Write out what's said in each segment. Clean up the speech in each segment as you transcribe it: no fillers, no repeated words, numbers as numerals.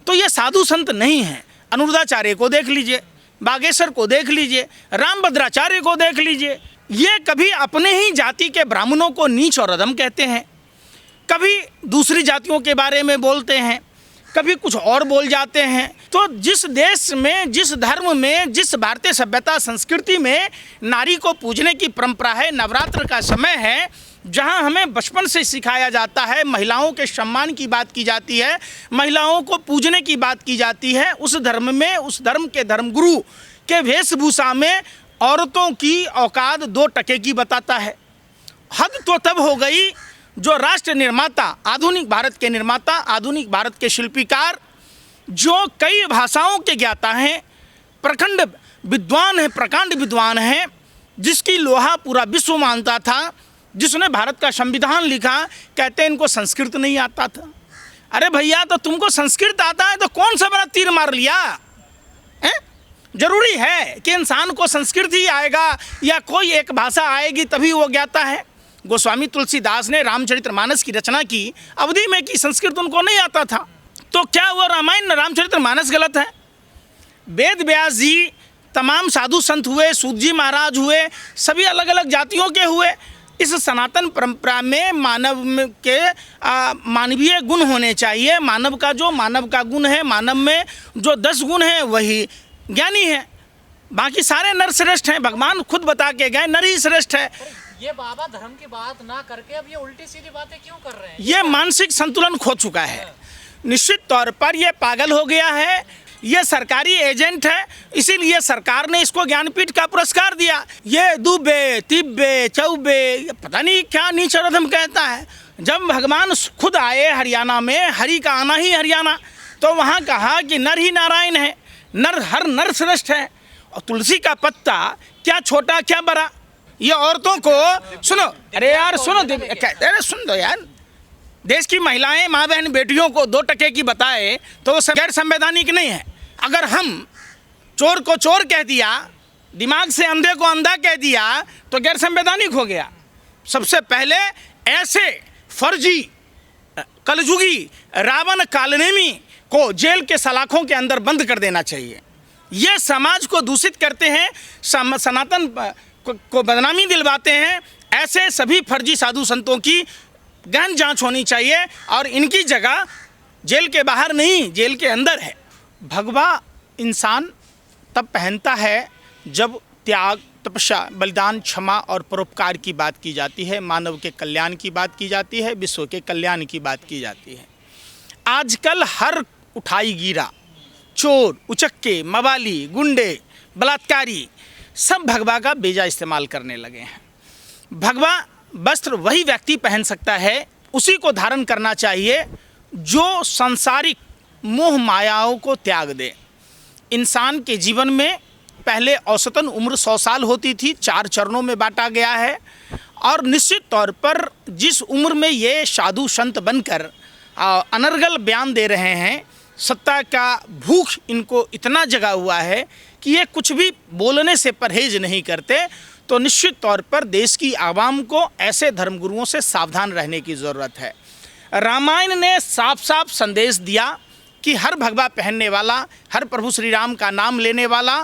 तो ये साधु संत नहीं हैं। अनुरुद्धाचार्य को देख लीजिए, बागेश्वर को देख लीजिए, रामभद्राचार्य को देख लीजिए। ये कभी अपने ही जाति के ब्राह्मणों को नीच और अधम कहते हैं, कभी दूसरी जातियों के बारे में बोलते हैं, कभी कुछ और बोल जाते हैं। तो जिस देश में, जिस धर्म में, जिस भारतीय सभ्यता संस्कृति में नारी को पूजने की परंपरा है, नवरात्र का समय है, जहां हमें बचपन से सिखाया जाता है, महिलाओं के सम्मान की बात की जाती है, महिलाओं को पूजने की बात की जाती है, उस धर्म में, उस धर्म के धर्मगुरु के वेशभूषा में औरतों की औकात 2 टके की बताता है। हद तो तब हो गई जो राष्ट्र निर्माता, आधुनिक भारत के निर्माता, आधुनिक भारत के शिल्पीकार, जो कई भाषाओं के ज्ञाता हैं, प्रखंड विद्वान हैं, प्रकांड विद्वान हैं, जिसकी लोहा पूरा विश्व मानता था, जिसने भारत का संविधान लिखा, कहते हैं इनको संस्कृत नहीं आता था। अरे भैया, तो तुमको संस्कृत आता है तो कौन सा बड़ा तीर मार लिया है? जरूरी है कि इंसान को संस्कृत ही आएगा या कोई एक भाषा आएगी तभी वो ज्ञाता है? गोस्वामी तुलसीदास ने रामचरितमानस की रचना की अवधि में की, संस्कृत उनको नहीं आता था। तो क्या वो रामायण रामचरितमानस गलत है? वेद व्यास जी, तमाम साधु संत हुए, सूत जी महाराज हुए, सभी अलग अलग जातियों के हुए। इस सनातन परंपरा में मानव के मानवीय गुण होने चाहिए। मानव का गुण है, मानव में जो 10 गुण हैं वही ज्ञानी है, बाकी सारे नर श्रेष्ठ हैं। भगवान खुद बता के गए नर ही श्रेष्ठ है। ये बाबा धर्म की बात ना करके अब ये उल्टी सीधी बातें क्यों कर रहे हैं? ये मानसिक संतुलन खो चुका है, निश्चित तौर पर ये पागल हो गया है, ये सरकारी एजेंट है, इसीलिए सरकार ने इसको ज्ञानपीठ का पुरस्कार दिया। ये दुबे, तिब्बे, चौबे, पता नहीं क्या नीच और अधम कहता है। जब भगवान खुद आए हरियाणा में, हरि का आना ही हरियाणा, तो वहाँ कहा कि नर ही नारायण है, नर हर नर श्रेष्ठ है। और तुलसी का पत्ता क्या छोटा क्या बड़ा, ये औरतों को सुनो, अरे यार सुनो, अरे सुन दो यार, देश की महिलाएं, माँ बहन, बेटियों को 2 टके की बताए तो वो गैर संवैधानिक नहीं है। अगर हम चोर को चोर कह दिया, दिमाग से अंधे को अंधा कह दिया, तो गैर संवैधानिक हो गया। सबसे पहले ऐसे फर्जी कलजुगी रावण कालनेमी को जेल के सलाखों के अंदर बंद कर देना चाहिए। ये समाज को दूषित करते हैं, सनातन को बदनामी दिलवाते हैं। ऐसे सभी फर्जी साधु संतों की गहन जांच होनी चाहिए और इनकी जगह जेल के बाहर नहीं, जेल के अंदर है। भगवा इंसान तब पहनता है जब त्याग, तपस्या, बलिदान, क्षमा और परोपकार की बात की जाती है, मानव के कल्याण की बात की जाती है, विश्व के कल्याण की बात की जाती है। आजकल हर उठाई गिरा, चोर, उचक्के, मवाली, गुंडे, बलात्कारी सब भगवा का बेजा इस्तेमाल करने लगे हैं। भगवा वस्त्र वही व्यक्ति पहन सकता है, उसी को धारण करना चाहिए जो सांसारिक मोह मायाओं को त्याग दे। इंसान के जीवन में पहले औसतन उम्र 100 साल होती थी, 4 चरणों में बांटा गया है। और निश्चित तौर पर जिस उम्र में ये साधु संत बनकर अनर्गल बयान दे रहे हैं, सत्ता का भूख इनको इतना जगा हुआ है कि ये कुछ भी बोलने से परहेज नहीं करते। तो निश्चित तौर पर देश की आवाम को ऐसे धर्मगुरुओं से सावधान रहने की ज़रूरत है। रामायण ने साफ साफ संदेश दिया कि हर भगवा पहनने वाला, हर प्रभु श्री राम का नाम लेने वाला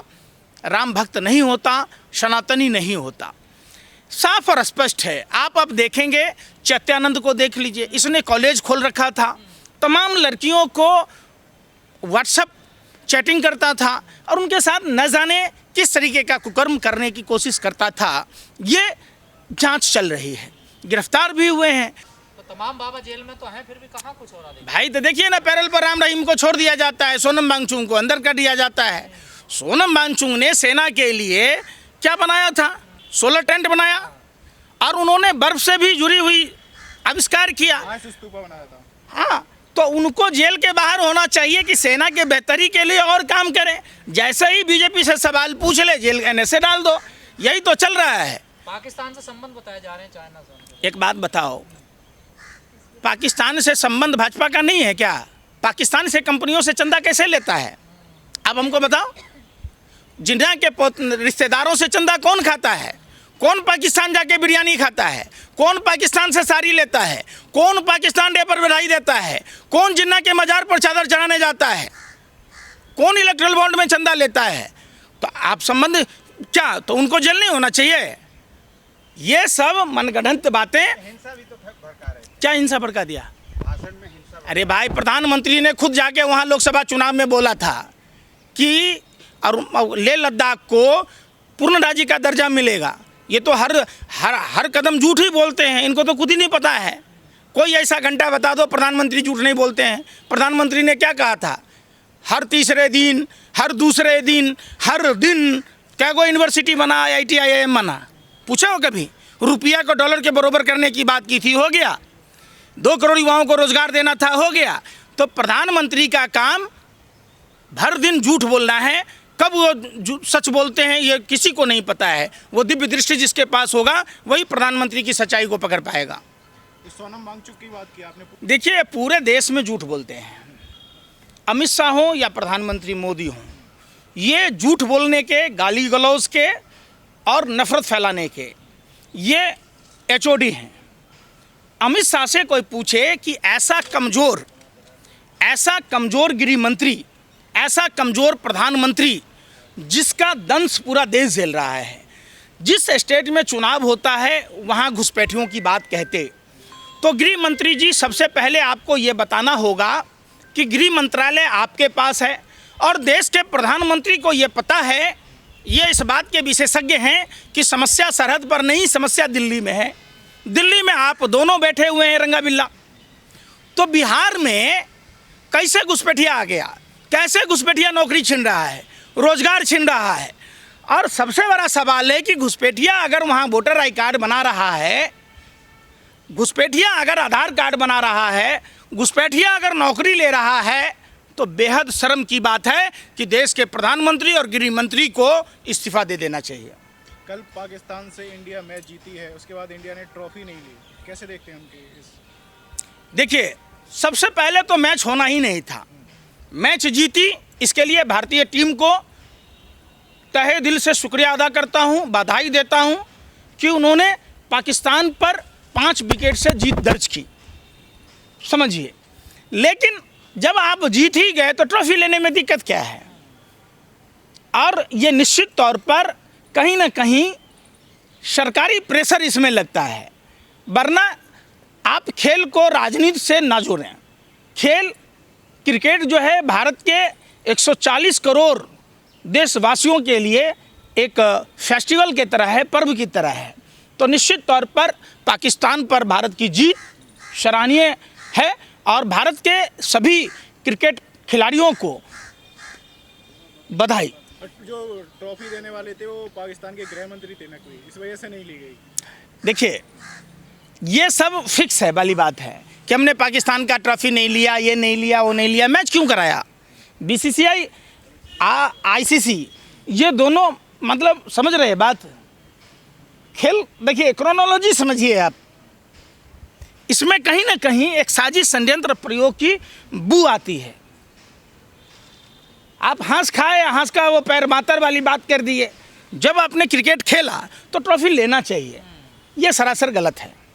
राम भक्त नहीं होता, सनातनी नहीं होता। साफ और स्पष्ट है। आप अब देखेंगे, चैत्यानंद को देख लीजिए, इसने कॉलेज खोल रखा था, तमाम लड़कियों को व्हाट्सएप चैटिंग करता था और उनके साथ न जाने किस तरीके का कुकर्म करने की कोशिश करता था। ये जांच चल रही है, गिरफ्तार भी हुए हैं। तो तमाम बाबा जेल में तो हैं, फिर भी कहाँ कुछ हो रहा है भाई? तो देखिए ना, पैरल पर राम रहीम को छोड़ दिया जाता है, सोनम वांगचुक को अंदर कर दिया जाता है। सोनम वांगचुक ने सेना के लिए क्या बनाया था? सोलर टेंट बनाया और उन्होंने बर्फ से भी जुड़ी हुई आविष्कार किया। हाँ, तो उनको जेल के बाहर होना चाहिए कि सेना के बेहतरी के लिए और काम करें। जैसे ही बीजेपी से सवाल पूछ ले, जेल एनएसए डाल दो। यही तो चल रहा है। पाकिस्तान से संबंध बताए जा रहे हैं, चाइना से। एक बात बताओ, पाकिस्तान से संबंध भाजपा का नहीं है क्या? पाकिस्तान से कंपनियों से चंदा कैसे लेता है? अब हमको बताओ। जिन्ना के रिश्तेदारों से चंदा कौन खाता है? कौन पाकिस्तान जाके बिरयानी खाता है, कौन पाकिस्तान से साड़ी लेता है, कौन पाकिस्तान डे पर बधाई देता है, कौन जिन्ना के मजार पर चादर चढ़ाने जाता है, कौन इलेक्ट्रल बॉन्ड में चंदा लेता है। तो आप संबंध क्या, तो उनको जेल नहीं होना चाहिए? ये सब मनगढ़ंत बातें। हिंसा भी तो भड़का रहे, क्या हिंसा भड़का दिया? भाषण में हिंसा। अरे भाई, प्रधानमंत्री ने खुद जाके वहाँ लोकसभा चुनाव में बोला था कि और लेह लद्दाख को पूर्ण राज्य का दर्जा मिलेगा। ये तो हर हर हर कदम झूठ ही बोलते हैं, इनको तो खुद ही नहीं पता है। कोई ऐसा घंटा बता दो प्रधानमंत्री झूठ नहीं बोलते हैं। प्रधानमंत्री ने क्या कहा था? हर तीसरे दिन, हर दूसरे दिन, हर दिन क्या कोई यूनिवर्सिटी बना, IIT IIM बना? पूछा हो कभी? रुपया को डॉलर के बराबर करने की बात की थी, हो गया। 2 करोड़ युवाओं को रोजगार देना था, हो गया। तो प्रधानमंत्री का काम भर दिन झूठ बोलना है। कब वो सच बोलते हैं ये किसी को नहीं पता है। वो दिव्य दृष्टि जिसके पास होगा वही प्रधानमंत्री की सच्चाई को पकड़ पाएगा। सोनम वांगचुक की बात की आपने। देखिए, पूरे देश में झूठ बोलते हैं, अमित शाह हो या प्रधानमंत्री मोदी हो, ये झूठ बोलने के, गाली गलौज के और नफरत फैलाने के ये HOD हैं। अमित शाह से कोई पूछे कि ऐसा कमज़ोर गृह मंत्री, ऐसा कमज़ोर प्रधानमंत्री जिसका दंश पूरा देश झेल रहा है, जिस स्टेट में चुनाव होता है वहाँ घुसपैठियों की बात कहते, तो गृह मंत्री जी सबसे पहले आपको ये बताना होगा कि गृह मंत्रालय आपके पास है और देश के प्रधानमंत्री को ये पता है, ये इस बात के विशेषज्ञ हैं कि समस्या सरहद पर नहीं, समस्या दिल्ली में है। दिल्ली में आप दोनों बैठे हुए हैं रंगा बिल्ला। तो बिहार में कैसे घुसपैठिया आ गया, कैसे घुसपैठिया नौकरी छीन रहा है, रोजगार छीन रहा है। और सबसे बड़ा सवाल है कि घुसपैठिया अगर वहाँ वोटर आई कार्ड बना रहा है, घुसपैठिया अगर आधार कार्ड बना रहा है, घुसपैठिया अगर नौकरी ले रहा है, तो बेहद शर्म की बात है कि देश के प्रधानमंत्री और गृह मंत्री को इस्तीफा दे देना चाहिए। कल पाकिस्तान से इंडिया मैच जीती है, उसके बाद इंडिया ने ट्रॉफी नहीं ली, कैसे देखते हैं उनकी इस? देखिए, सबसे पहले तो मैच होना ही नहीं था। मैच जीती, इसके लिए भारतीय टीम को तहे दिल से शुक्रिया अदा करता हूं, बधाई देता हूं कि उन्होंने पाकिस्तान पर 5 विकेट से जीत दर्ज की, समझिए। लेकिन जब आप जीत ही गए तो ट्रॉफी लेने में दिक्कत क्या है? और ये निश्चित तौर पर कहीं ना कहीं सरकारी प्रेशर इसमें लगता है, वरना आप खेल को राजनीति से ना जोड़ें। खेल, क्रिकेट जो है भारत के 140 करोड़ देशवासियों के लिए एक फेस्टिवल की तरह है, पर्व की तरह है। तो निश्चित तौर पर पाकिस्तान पर भारत की जीत सराहनीय है और भारत के सभी क्रिकेट खिलाड़ियों को बधाई। जो ट्रॉफी देने वाले थे वो पाकिस्तान के गृह मंत्री थे ना, कोई इस वजह से नहीं ली गई। देखिए, ये सब फिक्स है वाली बात है कि हमने पाकिस्तान का ट्रॉफी नहीं लिया, ये नहीं लिया, वो नहीं लिया। मैच क्यों कराया? BCCI, ICC, ये दोनों मतलब समझ रहे हैं बात। खेल, देखिए, क्रोनोलॉजी समझिए आप। इसमें कहीं ना कहीं एक साजिश षड्यंत्र प्रयोग की बू आती है। आप हंस खाए, हंस का वो पैर मातर वाली बात कर दिए। जब आपने क्रिकेट खेला तो ट्रॉफी लेना चाहिए, ये सरासर गलत है।